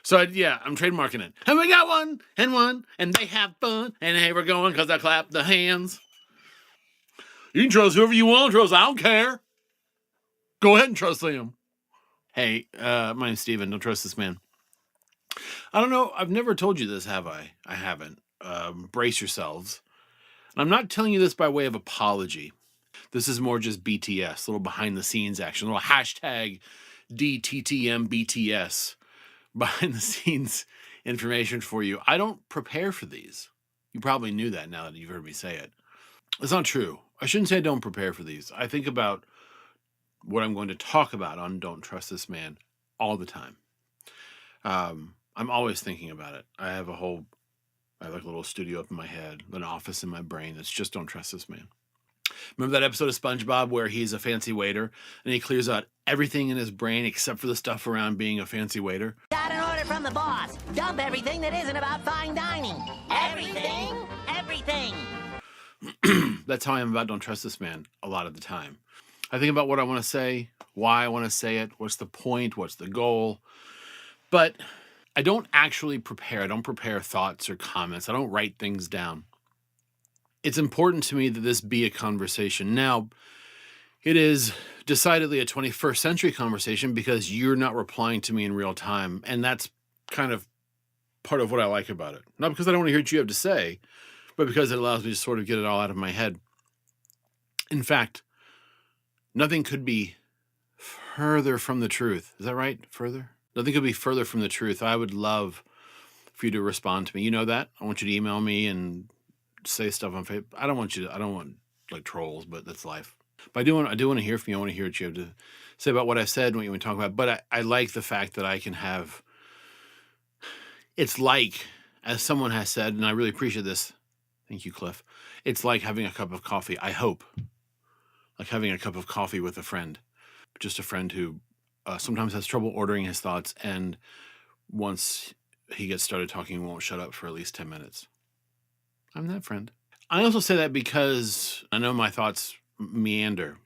So, yeah, I'm trademarking it. And we got one, and they have fun, and hey, we're going because I clap the hands. You can trust whoever you want to trust. I don't care. Go ahead and trust them. Hey, my name's Steven. Don't trust this man. I don't know. I've never told you this, have I? I haven't. Brace yourselves. And I'm not telling you this by way of apology. This is more just BTS, a little behind the scenes action, a little hashtag DTTMBTS behind the scenes information for you. I don't prepare for these. You probably knew that now that you've heard me say it. It's not true. I shouldn't say I don't prepare for these. I think about what I'm going to talk about on Don't Trust This Man all the time. I'm always thinking about it. I have like a little studio up in my head, an office in my brain that's just Don't Trust This Man. Remember that episode of SpongeBob where he's a fancy waiter and he clears out everything in his brain except for the stuff around being a fancy waiter? Got an order from the boss. Dump everything that isn't about fine dining. Everything. That's how I am about Don't Trust This Man a lot of the time. I think about what I want to say, why I want to say it, what's the point, what's the goal. But I don't actually prepare. I don't prepare thoughts or comments. I don't write things down. It's important to me that this be a conversation. Now, it is decidedly a 21st century conversation because you're not replying to me in real time. And that's kind of part of what I like about it. Not because I don't want to hear what you have to say, but because it allows me to sort of get it all out of my head. In fact, nothing could be further from the truth. Is that right? Further? Nothing could be further from the truth. I would love for you to respond to me. You know that? I want you to email me and say stuff on Facebook. I don't want like trolls, but that's life. But I do want to hear from you. I want to hear what you have to say about what I said and what you want to talk about. But I like the fact that I can have, it's like, as someone has said, and I really appreciate this. Thank you, Cliff. It's like having a cup of coffee. I hope. Like having a cup of coffee with a friend. Just a friend who sometimes has trouble ordering his thoughts. And once he gets started talking, won't shut up for at least 10 minutes. I'm that friend. I also say that because I know my thoughts meander.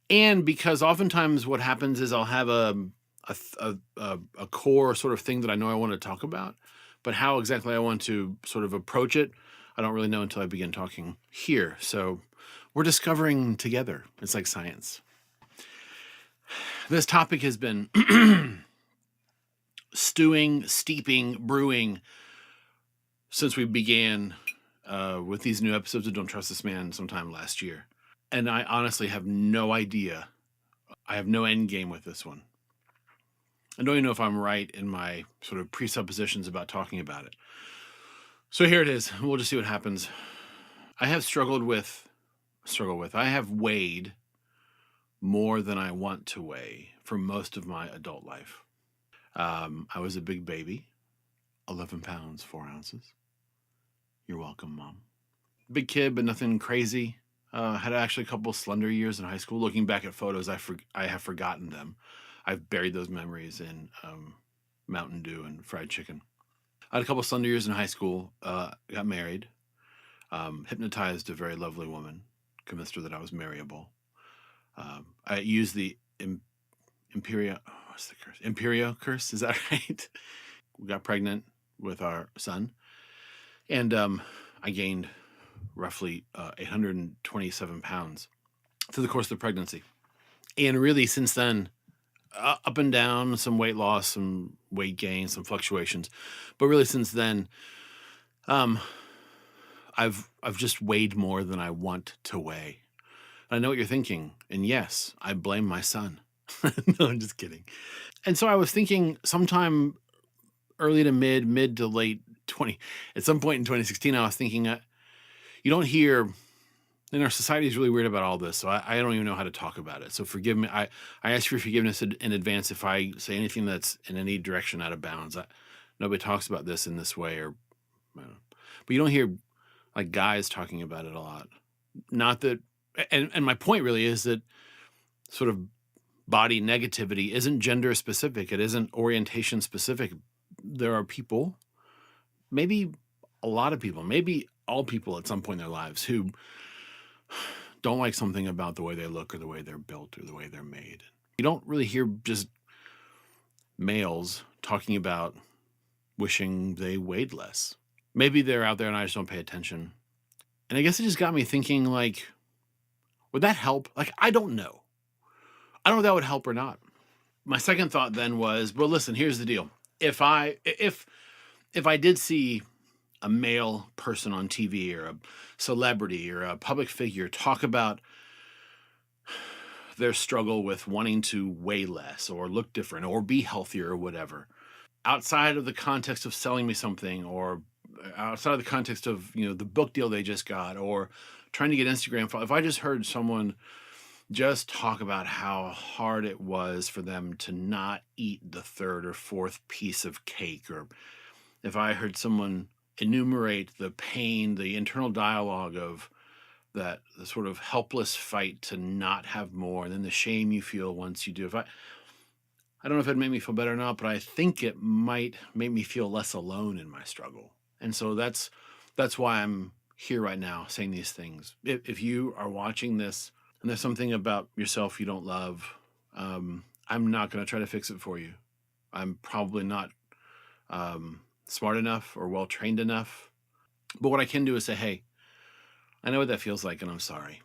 And because oftentimes what happens is I'll have a core sort of thing that I know I want to talk about. But how exactly I want to sort of approach it, I don't really know until I begin talking here. So we're discovering together. It's like science. This topic has been stewing, steeping, brewing since we began with these new episodes of Don't Trust This Man sometime last year. And I honestly have no idea. I have no end game with this one. I don't even know if I'm right in my sort of presuppositions about talking about it. So here it is. We'll just see what happens. I have I have weighed more than I want to weigh for most of my adult life. I was a big baby, 11 pounds, 4 ounces. You're welcome, Mom. Big kid, but nothing crazy. Had actually a couple slender years in high school. Looking back at photos, I have forgotten them. I've buried those memories in Mountain Dew and fried chicken. I had a couple slender years in high school. Got married. Hypnotized a very lovely woman. Convinced her that I was marryable. I used the Imperio curse. Is that right? We got pregnant with our son. And I gained roughly 827 pounds through the course of the pregnancy. And really since then, up and down, some weight loss, some weight gain, some fluctuations. But really since then, I've just weighed more than I want to weigh. I know what you're thinking. And yes, I blame my son. No, I'm just kidding. And so I was thinking sometime early to mid to late at some point in 2016, I was thinking, you don't hear, and our society is really weird about all this, so I don't even know how to talk about it. So forgive me. I ask for forgiveness in advance if I say anything that's in any direction out of bounds. Nobody talks about this in this way, or I don't know. But you don't hear like guys talking about it a lot. Not that, and my point really is that sort of body negativity isn't gender specific. It isn't orientation specific. There are people, maybe a lot of people, maybe all people at some point in their lives who don't like something about the way they look or the way they're built or the way they're made. You don't really hear just males talking about wishing they weighed less. Maybe they're out there and I just don't pay attention. And I guess it just got me thinking, like, would that help? Like, I don't know. I don't know if that would help or not. My second thought then was, well, listen, here's the deal. If I did see a male person on TV or a celebrity or a public figure talk about their struggle with wanting to weigh less or look different or be healthier or whatever, outside of the context of selling me something or outside of the context of, the book deal they just got or trying to get Instagram follow, if I just heard someone just talk about how hard it was for them to not eat the third or fourth piece of cake, or if I heard someone enumerate the pain, the internal dialogue of the sort of helpless fight to not have more, and then the shame you feel once you do. I don't know if it'd make me feel better or not, but I think it might make me feel less alone in my struggle. And so that's why I'm here right now saying these things. If you are watching this and there's something about yourself you don't love, I'm not going to try to fix it for you. I'm probably not smart enough or well trained enough. But what I can do is say, hey, I know what that feels like, and I'm sorry.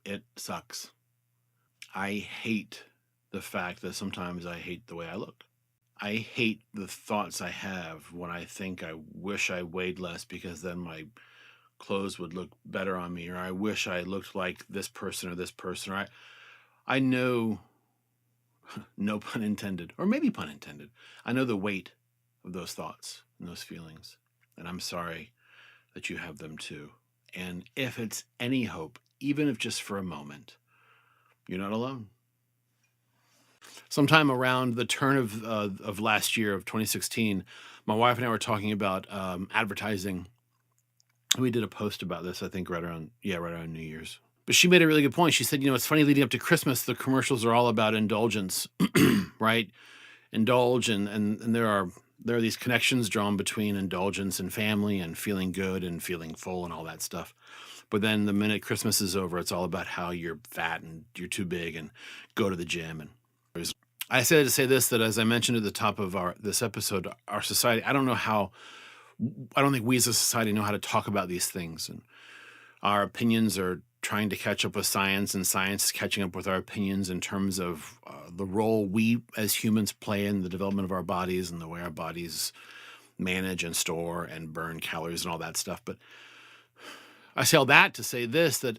It sucks. I hate the fact that sometimes I hate the way I look. I hate the thoughts I have when I think I wish I weighed less because then my clothes would look better on me, or I wish I looked like this person or this person, or I know, no pun intended, or maybe pun intended, I know the weight of those thoughts and those feelings, and I'm sorry that you have them too. And if it's any hope, even if just for a moment, you're not alone. Sometime around the turn of last year, of 2016, my wife and I were talking about advertising. We did a post about this, I think, right around New Year's. But she made a really good point. She said, it's funny, leading up to Christmas, the commercials are all about indulgence, right? Indulge, and there are these connections drawn between indulgence and family and feeling good and feeling full and all that stuff. But then the minute Christmas is over, it's all about how you're fat and you're too big and go to the gym. And I said to say this, that as I mentioned at the top of this episode, our society, I don't think we as a society know how to talk about these things. And our opinions are trying to catch up with science, and science is catching up with our opinions in terms of the role we as humans play in the development of our bodies and the way our bodies manage and store and burn calories and all that stuff. But I say all that to say this, that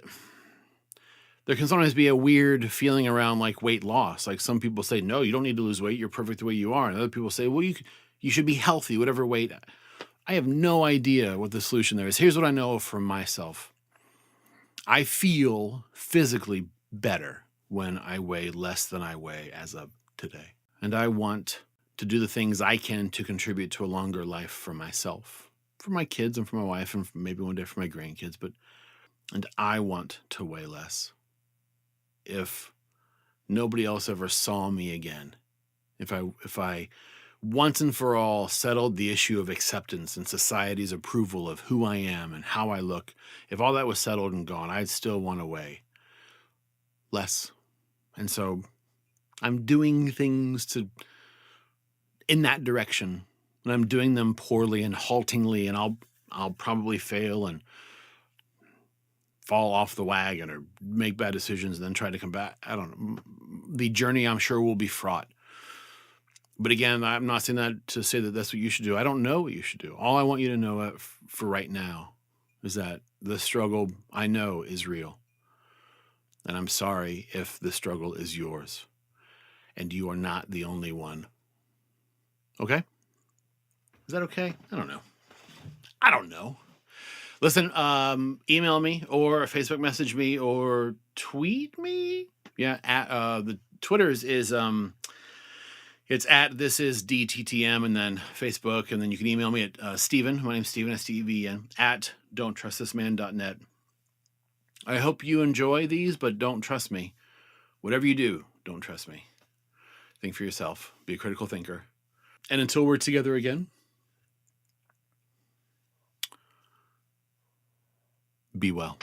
there can sometimes be a weird feeling around like weight loss. Like some people say, no, you don't need to lose weight. You're perfect the way you are. And other people say, well, you should be healthy, whatever weight. I have no idea what the solution there is. Here's what I know from myself. I feel physically better when I weigh less than I weigh as of today. And I want to do the things I can to contribute to a longer life for myself, for my kids and for my wife, and maybe one day for my grandkids. And I want to weigh less. If nobody else ever saw me again, if I once and for all settled the issue of acceptance and society's approval of who I am and how I look, if all that was settled and gone, I'd still want to weigh less. And so I'm doing things in that direction, and I'm doing them poorly and haltingly, and I'll probably fail and fall off the wagon or make bad decisions and then try to come back. I don't know. The journey, I'm sure, will be fraught. But again, I'm not saying that to say that that's what you should do. I don't know what you should do. All I want you to know for right now is that the struggle, I know, is real. And I'm sorry if the struggle is yours. And you are not the only one. Okay? Is that okay? I don't know. Listen, email me or Facebook message me or tweet me. Yeah, the Twitter's is it's at this is DTTM, and then Facebook, and then you can email me at Steven. My name's Steven, STEVEN, at don'ttrustthisman.net. I hope you enjoy these, but don't trust me. Whatever you do, don't trust me. Think for yourself. Be a critical thinker. And until we're together again, be well.